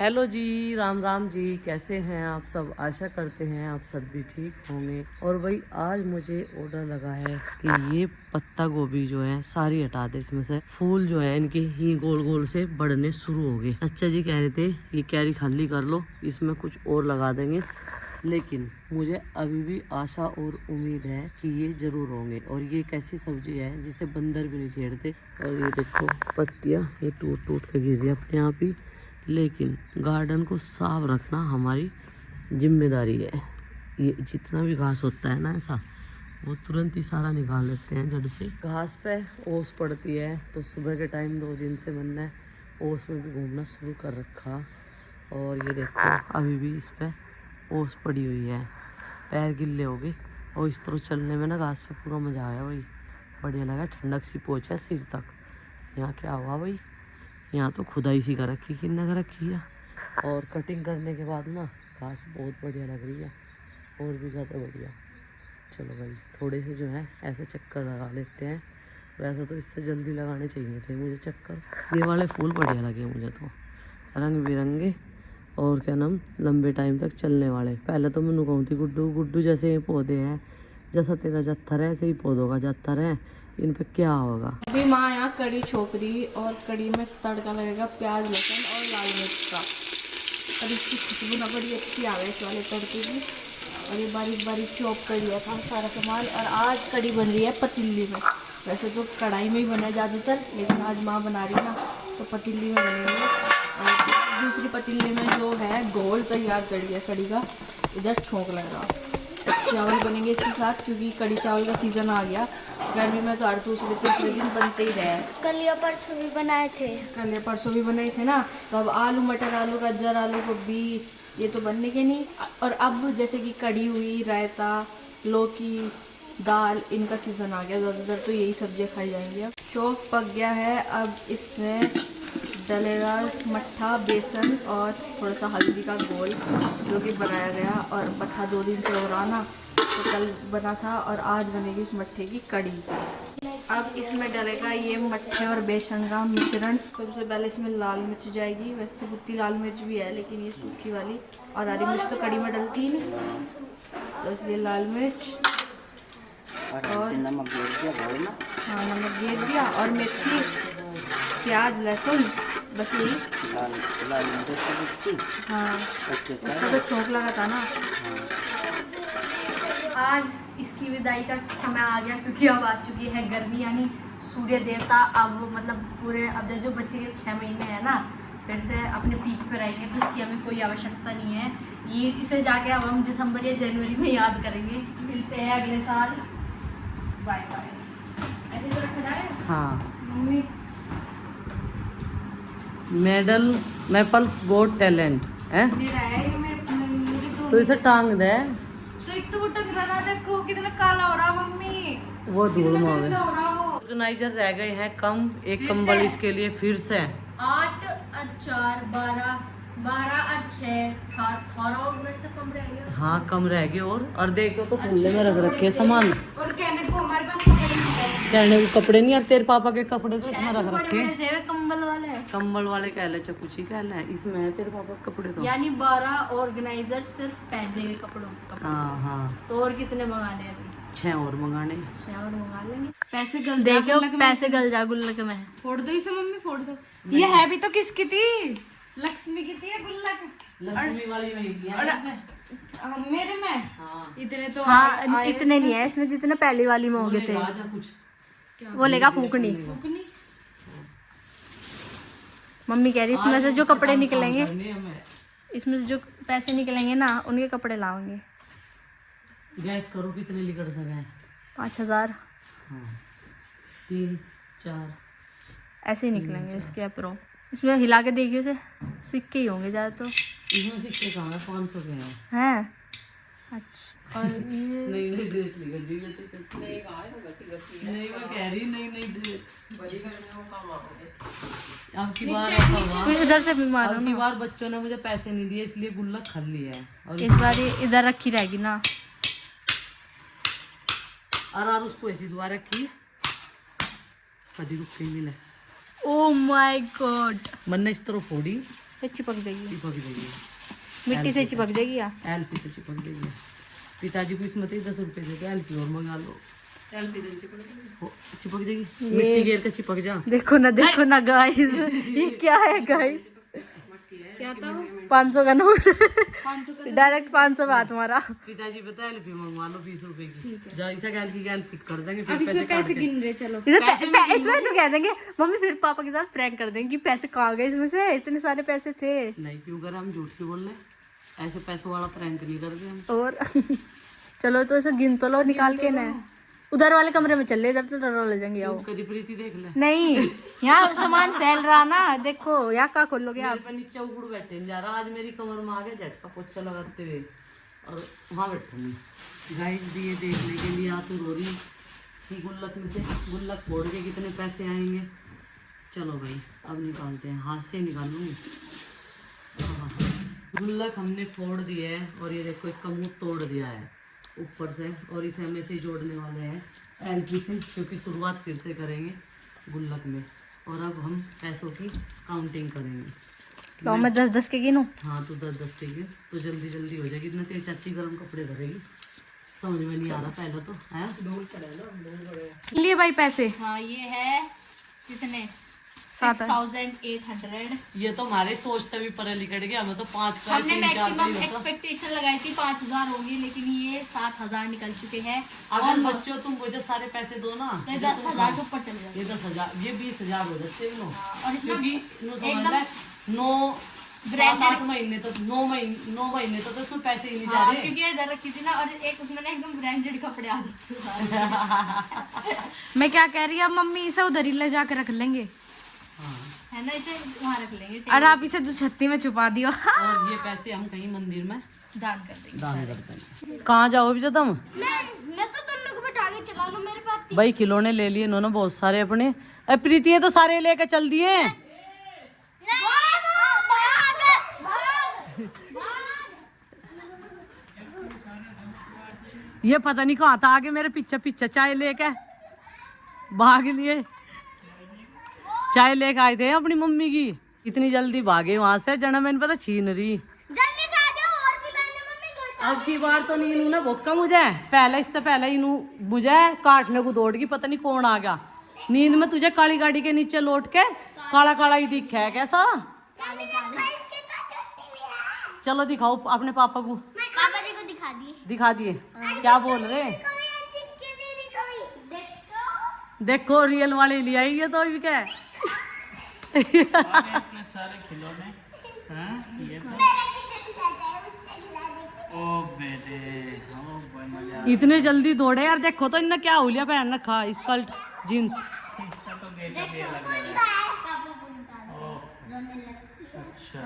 Hello जी, राम राम जी। कैसे हैं आप सब? आशा करते हैं आप सब भी ठीक होंगे। और भाई आज मुझे ऑर्डर लगा है कि ये पत्ता गोभी जो है सारी हटा दे, इसमें से फूल जो है इनके ही गोल गोल से बढ़ने शुरू हो गए। अच्छा जी कह रहे थे ये कैरी खाली कर लो, इसमें कुछ और लगा देंगे, लेकिन मुझे अभी भी आशा और उम्मीद है कि ये जरूर होंगे। और ये एक ऐसी सब्जी है जिसे बंदर भी नहीं छेड़ते। और ये देखो पत्तियाँ ये टूट टूट के गिर रही है अपने आप ही, लेकिन गार्डन को साफ रखना हमारी जिम्मेदारी है। ये जितना भी घास होता है ना ऐसा, वो तुरंत ही सारा निकाल लेते हैं जड़ से। घास पे ओस पड़ती है तो सुबह के टाइम 2 दिन से मैंने ओस में भी घूमना शुरू कर रखा। और ये देखो अभी भी इस पे ओस पड़ी हुई है, पैर गिल्ले हो गए। और इस तरह चलने में ना घास पे पूरा मज़ा आया भाई, बढ़िया लगा। ठंडक सी पहुँचा सिर तक। यहाँ क्या हुआ भाई, यहाँ तो खुदाई सी कर रखी, किन्ने कर रखी है। और कटिंग करने के बाद ना घास बहुत बढ़िया लग रही है, और भी ज़्यादा बढ़िया। चलो भाई थोड़े से जो है ऐसे चक्कर लगा लेते हैं। वैसे तो इससे जल्दी लगाने चाहिए थे मुझे चक्कर। ये वाले फूल बढ़िया लगे मुझे तो, रंग बिरंगे और क्या नाम लंबे टाइम तक चलने वाले। पहले तो मैं कहूँ थी गुड्डू गुड्डू जैसे ये पौधे हैं, जैसा तेरा जत्थर है ऐसे ही पौधों का जत्थर है, इन पे क्या होगा। अभी माँ यहाँ कड़ी छोक रही और कड़ी में तड़का लगेगा प्याज लहसुन और लाल मिर्च का। और इसकी खुशबू ना बड़ी अच्छी आ गई इस वाले तड़के की। और ये बारीक बारीक चॉप कर लिया था सारा सामान। और आज कड़ी बन रही है पतीली में। वैसे तो कढ़ाई में ही बना है ज़्यादातर, लेकिन आज माँ बना रही है ना तो पतीली में बनेगी। और दूसरी पतीली में जो है घोल तैयार कर लिया कड़ी का, इधर छोंक लग रहा। चावल बनेंगे इसके साथ, क्योंकि कड़ी चावल का सीज़न आ गया। गर्मी में तो हर दूसरे तीसरे दिन बनते ही रहे। कल या परसों भी बनाए थे। कल या परसों भी बनाए थे ना। तो अब आलू मटर, आलू गाजर, आलू गोभी, ये तो बनने के नहीं। और अब जैसे कि कड़ी हुई, रायता, लौकी, दाल, इनका सीज़न आ गया। ज़्यादातर तो यही सब्जियां खाई जाएंगी। अब चौक पक गया है, अब इसमें डलेगा मट्ठा, बेसन और थोड़ा सा हल्दी का घोल जो कि बनाया गया। और मट्ठा 2 दिन से हो रहा ना, तो कल बना था और आज बनेगी उस मट्ठे की कड़ी। अब इसमें डलेगा ये मट्ठे और बेसन का मिश्रण। सबसे पहले इसमें लाल मिर्च जाएगी। वैसे सबूती लाल मिर्च भी है, लेकिन ये सूखी वाली। और हरी मिर्च तो कड़ी में डलती ही नहीं, तो इसलिए लाल मिर्च और नमक गेर दिया, हाँ नमक गेर दिया। और मेथी, प्याज, लहसुन, बस यही। लाल मिर्च हाँ इसका तो छोंक लगा था ना। आज इसकी विदाई का समय आ गया, क्योंकि अब आ चुकी है गर्मी, यानी सूर्य देवता अब मतलब पूरे अब जो बचे हुए 6 महीने हैं ना, फिर से अपने पीक पर रहेंगे। तो इसकी हमें कोई आवश्यकता नहीं है। ये इसे जाके अब हम दिसंबर या जनवरी में याद करेंगे। मिलते हैं अगले साल, बाय बाय। ऐसे तो रखा जाए। हाँ मम्मी मेडल मैपल्स गोट टैलेंट है तो इसे टांग दे। तो एक तो वो टकराना देखो कितना काला हो रहा मम्मी। वो धूल में गंदा हो रहा वो। ऑर्गेनाइजर रह गए हैं कम, एक कंबल इसके लिए फिर से 8 और 4 12 12 और 6 18 ऑर्गेनाइजर कम रह गया। हाँ कम रह गए। और देखो तो थल्ले में रख रखे हैं सामान। और कहने को हमारे पास कपड़े नहीं है। कहने को कपड़े नहीं, यार तेरे पापा के कपड़े तो इसमें रख रखे बड़े हैं। थे वे कंबल वाले। कंबल वाले कह ले, चकुची कह ले, इसमें है तेरे पापा के कपड़े तो। यानी 12 ऑर्गेनाइजर सिर्फ पहनने के कपड़ों। हाँ हाँ, तो और कितने मंगाने हैं अभी? 6 और मंगाने। 6 और मंगा लेंगे। पैसे गल देखो पैसे गल जा गुल्लक में। फोड़ दो इसे मम्मी, फोड़ दो। ये है भी तो किसकी थी? लक्ष्मी की थी ये गुल्लक। लक्ष्मी वाली में ही मेरे में हाँ। इतने तो हाँ इतने नहीं है इसमें जितने पहली वाली में हो गए थे। कुछ वो लेगा फूकनी। फूकनी। मम्मी कह रही इसमें से जो कपड़े निकलेंगे, इसमें से जो पैसे निकलेंगे ना, उनके कपड़े लाओगे। गैस करो कितने निकल सके। 5000 हाँ 3 4 ऐसे ही निकलेंगे इसके अप्रो। इसमें हिला के देखिए से सिक्के ही होंगे ज़्यादा तो। इसमें सिक्के कहाँ है? 500 के हैं। हैं अच्छा। और ये नई नई ड्रेस नहीं, मैं कह रही नई ड्रेस आपकी बार ऐसा हुआ। फिर इधर से भी मारो अब की ना। बार बच्चों ने मुझे पैसे नहीं दिए, इसलिए गुल्लक खाली है। और इस बार ये इधर रखी रहेगी ना। और उसको ऐसी दुआ रखी कभी रुक के मिले। Oh my God. मैंने इस तरह फोड़ी ये चिपक जाएगी, चिपक जाएगी, मिट्टी से चिपक जाएगी या एलपी से चिपक जाएगी। पिताजी को इसमें 10 रुपए देते, एलपी और मंगा लो, एलपी से चिपक जाएगी, मिट्टी घेर के चिपक जा। देखो ना गाइस, ये क्या है गाइस? क्या था? 500 का नोट, 500 का डायरेक्ट 500 का हाथ मारा। पिताजी पता है एलपी मंगवा लो 20 रुपए की, जा इसे एलपी का एलपी कर देंगे, अब इसमें पैसे गिन रहे, चलो इसमें तो कह देंगे मम्मी, फिर पापा के साथ प्रैंक कर देंगे कि पैसे कहाँ गए इसमें से, इतने सारे पैसे थे। नहीं क्यों कर, हम झूठ क्यों बोल रहे, ऐसे पैसों वाला प्रैंक नहीं करते हम। और चलो तो इसे गिन तो लो निकाल के ना, उधर वाले कमरे में चल ले, इधर तो डर ले जाएंगे। आओ कभी प्रीति देख ले, नहीं, यहाँ सामान फैल रहा ना, देखो यहाँ का खोलोगे आप? मेरे पे नीचे उगड़ बैठे नहीं जा रहा, आज मेरी कमर में आ गया झटका पोछा लगाते हुए और वहाँ बैठूंगी। गाइस दिए देखने के लिए आतुर हो रही कि गुल्लक में से गुल्लक फोड़ के कितने पैसे आएंगे। चलो भाई अब निकालते हैं, हाथ से निकालूंगी। गुल्लक हमने फोड़ दिया है और ये देखो इसका मुंह तोड़ दिया है ऊपर से, और इसे हम ऐसे ही जोड़ने वाले हैं एलपी से, क्योंकि शुरुआत फिर से करेंगे गुल्लक में। और अब हम पैसों की काउंटिंग करेंगे। तो मैं 10-10 के गिनूं? हाँ तो 10-10 के गिन, तो जल्दी जल्दी हो जाएगी। इतना तेरी चाची गर्म कपड़े भरेगी, समझ में नहीं आ रहा पहले तो है। लिए भाई पैसे। हाँ ये है कितने, 6,800। ये तो हमारे सोचते भी परे लिखट गया, हमें तो 5 का हमने 3 4 मैक्सिमम नहीं होता। एक्सपेक्टेशन लगाई थी 5,000 होगी, लेकिन ये 7,000 निकल चुके हैं। अगर बच्चों तुम मुझे सारे पैसे दो ना, तो 10,000 के ऊपर चले जाते। ये 10,000 ये 20,000 हो जाते हैं इनो, और इतना क्योंकि इनो समझ एकदम ले 9-8 महीने तक 9 महीने तक तो उसमें पैसे ही नहीं जा हाँ, रहे। क्योंकि इधर रखी थी ना, और एक उसमें ना एकदम ब्रांडेड कपड़े आ जाते हैं। मैं क्या कह रही हूँ, मम्मी इसे उधर ही ले जाकर रख लेंगे, हाँ। है ना, इसे वहाँ रख लेंगे और आप इसे जो छत्ती में छुपा दियो। और ये पैसे हम कहीं मंदिर में दान कर देंगे। दान करते हैं। कहाँ जाओ भी तुम? मैं तो तुम लोग बैठा के चला लो, मेरे पास भाई खिलौने ले लिए इन्होंने बहुत सारे अपने। प्रीति ये तो सारे लेके चल दिए। ये पता नहीं कहाँ था, आगे मेरे पीछे पीछे चाय लेके भाग लिए, चाय लेके आए थे अपनी मम्मी की। इतनी जल्दी भागे वहां से, जना मैंने पता छीन रही। जल्दी से आ जाओ, और भी लाने मम्मी। अब की बार तो नहीं इन्होंने भोका मुझे, पहले इससे पहले इन्हू मुझे काटने को दौड़ गई, पता नहीं कौन आ गया। नींद में तुझे काली गाड़ी के नीचे लौट के काला काला ही दिखा है कैसा? चलो दिखाओ अपने पापा को। पापा जी को दिखा दिए। दिखा दिए, क्या बोल रहे? देखो रियल वाले ले आई है तो अभी क्या है? इतने सारे खिलौने हैं ये तो। ओ बेटे, ओ भाई मजा। इतने जल्दी दौड़े यार, देखो तो इन्हें क्या हुलिया पहन रखा, स्कर्ट जीन्स। इसका तो गेट अप ये लग रहा है। ओह, अच्छा,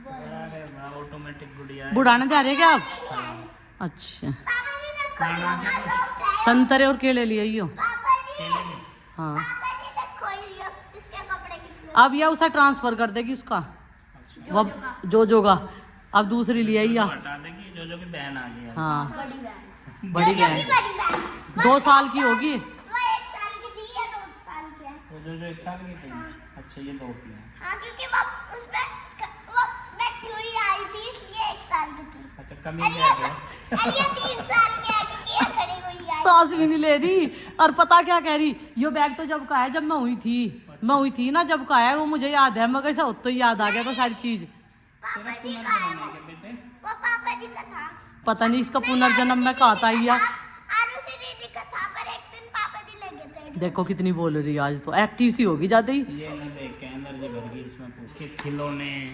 अरे वाह, ऑटोमेटिक गुड़िया है। बुढ़ाने जा रहे क्या आप? अच्छा, संतरे और केले लिए यो। हाँ अब यह उसे ट्रांसफर कर देगी उसका, वो जो का अब दूसरी ले आई। हटा देगी, जो की बहन आ गई है। हाँ बड़ी बहन 2 साल की होगी। वो जो 1 साल की थी। अच्छा ये 2 की है। अच्छा कमी है। सांस भी नहीं ले रही, और पता क्या कह रही, यो बैग तो जब का है जब मैं हुई थी ना, जब का है वो मुझे याद है, मैं कैसा तो याद आ गया तो सारी चीज। पता नहीं इसका पुनर्जन्म में कहा था या देखो कितनी बोल रही है, आज तो एक्टिव सी होगी ज्यादा ही। ये ना देख के एनर्जी भर गई इसमें, पूछ के खिलौने हैं।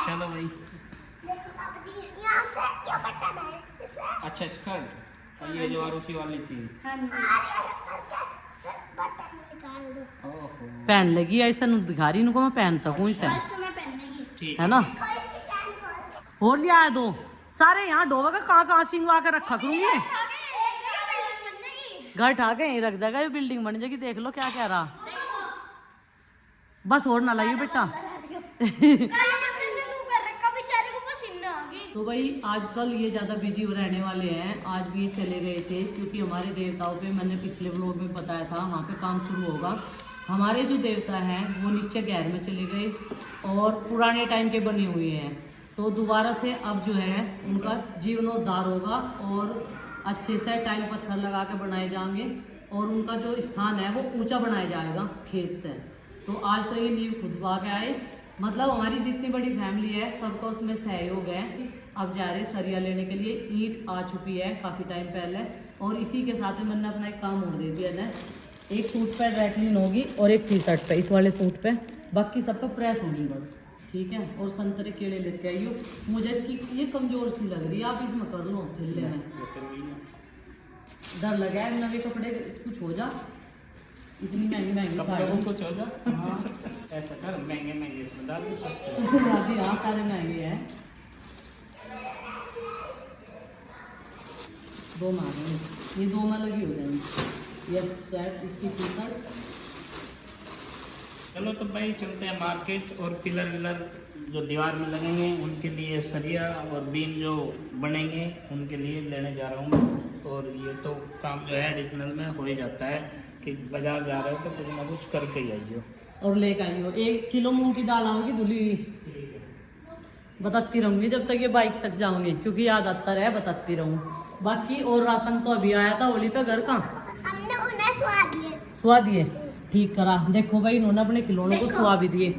चलो भाई। अच्छा स्कर्ट, और ये जो आरुषि वाली थी। ओहो, पहन लेगी ऐसा दिखा रही, इनको मैं पहन सकूं इसे, ठीक है ना? और लिया है 2 सारे, यहाँ डोबा का कहाँ सिंगवा के रखा करूंगी। घर ठा के यहीं रख देगा, ये बिल्डिंग बन जाएगी। देख लो क्या कह रहा, बस और ना लाइए बेटा। तो भाई आजकल ये ज़्यादा बिजी रहने वाले हैं। आज भी ये चले गए थे क्योंकि हमारे देवताओं पे मैंने पिछले व्लॉग में बताया था, वहाँ पे काम शुरू होगा हमारे जो देवता हैं वो नीचे गैर में चले गए और पुराने टाइम के बने हुए हैं, तो दोबारा से अब जो है उनका जीर्णोद्धार होगा और अच्छे से टाइल पत्थर लगा के बनाए जाएंगे और उनका जो स्थान है वो ऊंचा बनाया जाएगा खेत से। तो आज तो ये नींव खुदवा के आए, मतलब हमारी जितनी बड़ी फैमिली है सबका उसमें सहयोग है। अब जा रहे सरिया लेने के लिए, ईंट आ चुकी है काफ़ी टाइम पहले और इसी के साथ में मैंने अपना एक काम और दे दिया है, एक सूट पे ड्राई क्लीन होगी और एक टी शर्ट पे, इस वाले सूट पे, बाकी सब पे प्रेस होगी बस, ठीक है। और संतरे केले लेते आइयो, मुझे इसकी ये कमज़ोर सी लग रही है, आप इसमें कर लो थिल्ले हैं, डर लगा है नवे कपड़े कुछ हो जा, इतनी महंगी महंगी साड़ी कुछ हो जा। हाँ ऐसा कर, महंगे महंगे इसमें डाल दो सब। हाँ सारे महंगे हैं, दो मांगे, ये दो में लगी हो जाएंगी, ये शर्ट इसकी टी शर्ट। चलो तो भाई चलते हैं मार्केट, और पिलर विलर जो दीवार में लगेंगे उनके लिए सरिया और बीम जो बनेंगे उनके लिए लेने जा रहा हूँ। और ये तो काम जो है एडिशनल में हो ही जाता है कि बाजार जा रहे हो तो कुछ ना कुछ करके ही आइयो और लेकर आइयो। 1 किलो मूंग की दाल आओगी धुली हुई, बताती रहूँगी जब तक ये बाइक तक जाऊँगी, क्योंकि याद आता रहे बताती रहूँ। बाकी और राशन तो अभी आया था होली पे, घर का हमने उन्हें सुहा दिए, ठीक करा। देखो भाई इन्होंने अपने खिलौनों को सुहा भी दिए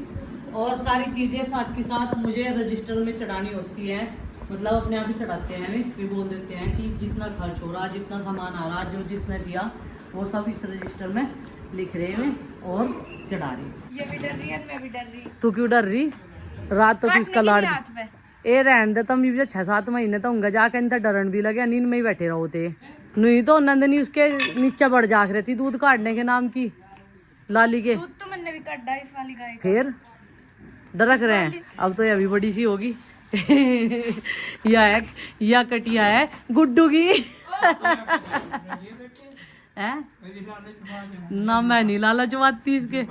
और सारी चीज़ें साथ के साथ मुझे रजिस्टर में चढ़ानी होती है, मतलब अपने आप ही चढ़ाते हैं, वे बोल देते हैं कि जितना खर्च हो रहा, जितना सामान आ रहा, जो जिसने दिया वो सब इस रजिस्टर में लिख रहे हैं और चढ़ा रही। ये भी डर रही है, मैं भी डर रही। तू क्यों डर रही? रात तो किसका लाड़ ए रहन दे, तम 6-7 महीने तो होंगे जाके इनका डरन भी लगे, नींद में ही बैठे रहो थे। नहीं तो नंदनी उसके नीचे बढ़ जाग रही थी दूध काटने के नाम की, लाली के दूध तो मैंने भी काटा इस वाली गाय का। फिर डरक रहे हैं। अब तो ये अभी बड़ी सी होगी या कटिया है गुड्डू की है ना, मैं नहीं लालचवाती इसके,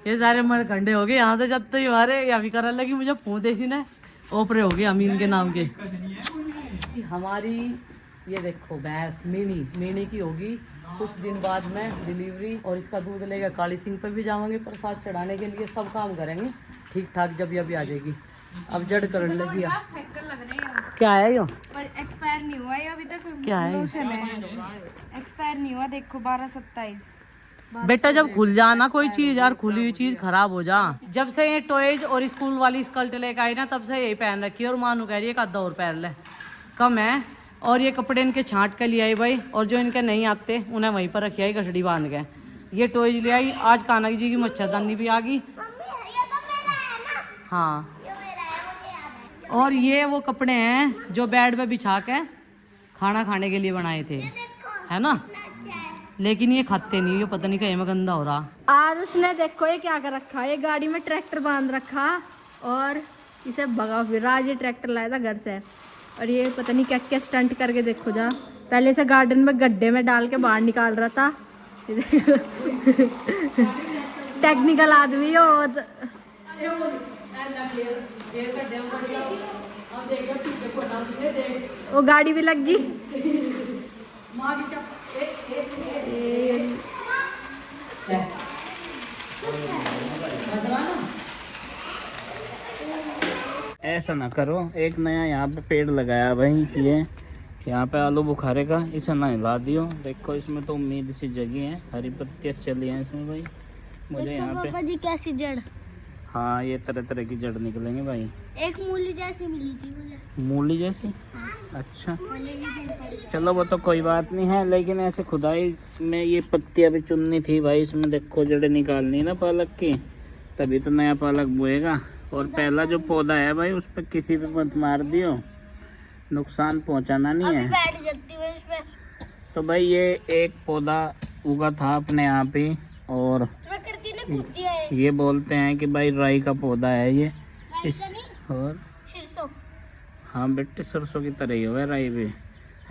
ये सारे मरकंडे हो गए यहाँ तो जब तो ही हमारे या भी करने लगी, मुझे फोन देखी ना ओपरे हो गए अमीन के नाम के। हमारी ये देखो भैंस मीनी की होगी कुछ दिन बाद में डिलीवरी, और इसका दूध लेकर काली सिंह पे भी जाएंगे प्रसाद चढ़ाने के लिए, सब काम करेंगे ठीक ठाक जब ये भी आ जाएगी। अब जड़ करने लगी है। फैक्टर लग रहे हैं क्या है यो? पर एक्सपायर नहीं हुआ है अभी तक। क्या है? एक्सपायर नहीं हुआ, देखो 12/27। बेटा जब खुल जा ना कोई चीज यार, खुली हुई चीज खराब हो जा। जब से ये टॉयज और स्कूल वाली स्कर्ट लेकर आई ना तब से यही पहन रखी है, और मानू कह रही है एक आधा और पहन ले, कम है। और ये कपड़े इनके छांट के लिए आई भाई, और जो इनके नहीं आते उन्हें वहीं पर रखी आई गठड़ी बांध के। ये टॉयज ले आई, आज कान्हा जी की मच्छरदानी भी आ गई। हाँ, और ये वो कपड़े हैं जो बेड पे बिछा के खाना खाने के लिए बनाए थे, है ना, लेकिन ये खाते नहीं, ये पता नहीं कहीं में गंदा हो रहा। और उसने देखो ये क्या कर रखा है, ये गाड़ी में ट्रैक्टर बांध रखा और इसे भगा फिर रहा। ये ट्रैक्टर लाया था घर से, और ये पता नहीं क्या क्या स्टंट करके देखो जा, पहले से गार्डन में गड्ढे में डाल के बाहर निकाल रहा था। टेक्निकल आदमी हो। वो गाड़ी भी लग गई। ऐसा ना करो, एक नया यहाँ पे पेड़ लगाया भाई, ये यहाँ पे आलू बुखारे का, इसे ना हिला दियो। देखो इसमें तो उम्मीद सी जगी है, हरी पत्तियाँ चली हैं इसमें भाई। मुझे यहाँ पे जी कैसी जड़, हाँ ये तरह तरह की जड़ निकलेंगे भाई। एक मूली जैसी मिली थी मुझे। मूली जैसी? अच्छा चलो वो तो कोई बात नहीं है, लेकिन ऐसे खुदाई में ये पत्तियाँ भी चुननी थी भाई। इसमें देखो जड़ें निकालनी ना पालक की, तभी तो नया पालक बोएगा। और पहला जो पौधा है भाई उस पर किसी पे मत मार दियो, नुकसान पहुंचाना नहीं है। बैठ जाती हूँ इस पे। तो भाई ये एक पौधा उगा था अपने आप ही, और प्रकृति ने खुद दिया है। ये बोलते हैं कि भाई राई का पौधा है ये। और सरसों, हाँ बेटे सरसों की तरह ही हुआ राई भी।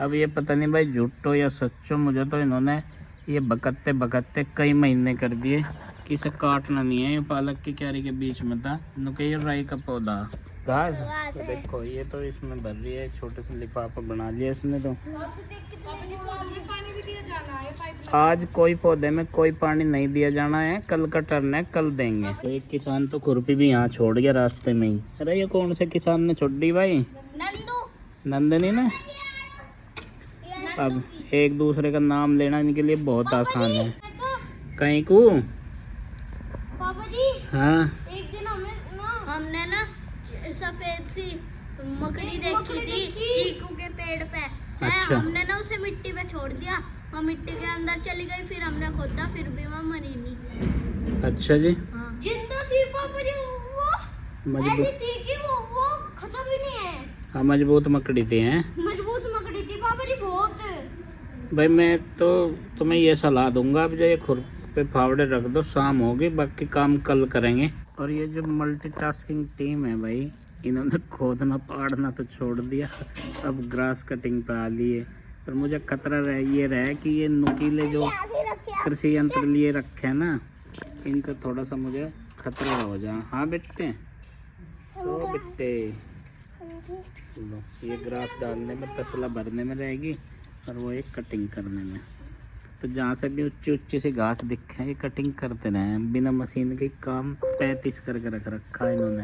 अब ये पता नहीं भाई झूठो या सच्चो, मुझे तो इन्होंने ये बकत्ते बकत्ते कई महीने कर दिए कि इसे काटना नहीं है। ये पालक की क्यारी के बीच में था, नुके ये राई का पौधा घास। तो देखो ये तो इसमें भर रही है, छोटे से लिफाफा बना लिया इसने तो। पानी भी दिया जाना है, आज कोई पौधे में कोई पानी नहीं दिया जाना है, कल का टर्न है, कल देंगे। तो एक किसान तो खुरपी भी यहाँ छोड़ गया रास्ते में ही। अरे ये कौन से किसान ने छोड़ दी भाई? नंदू। नंदनी ने। अब एक दूसरे का नाम लेना इनके लिए बहुत आसान है। कहीं को पापा जी हाँ एक दिन हमने ना सफेद सी मकड़ी देखी थी चीकू के पेड़ पे। अच्छा। हमने ना उसे मिट्टी पे छोड़ दिया, वो मिट्टी के अंदर चली गई, फिर हमने खोदा, फिर भी वहाँ मरी नहीं। अच्छा जी। हाँ। जिंदा थी पापा जी, वो मजबूत ऐसी थी कि वो खत्म ही नहीं है। हाँ मजबूत मकड़ी थी हैं। मजबूत मकड़ी थी पापा जी बहुत। भाई मैं तो तुम्हें ये सलाह दूंगा, अब जो ये खुर पे फावड़े रख दो, शाम होगी, बाकी काम कल करेंगे। और ये जो मल्टीटास्किंग टीम है भाई, इन्होंने खोदना पाड़ना तो छोड़ दिया, अब ग्रास कटिंग पे आ लिए। और मुझे खतरा ये रहा कि ये नुकीले जो कृषि यंत्र लिए रखे हैं ना, इनका थोड़ा सा मुझे खतरा हो जाए। हाँ बेटे, तो बेटे लो, ये ग्रास डालने में, तसला भरने में रहेगी, और वो एक कटिंग करने में। तो जहाँ से भी ऊंची ऊंची सी घास दिखे ये कटिंग करते रहे, बिना मशीन के काम 35 करके रख रखा है इन्होंने।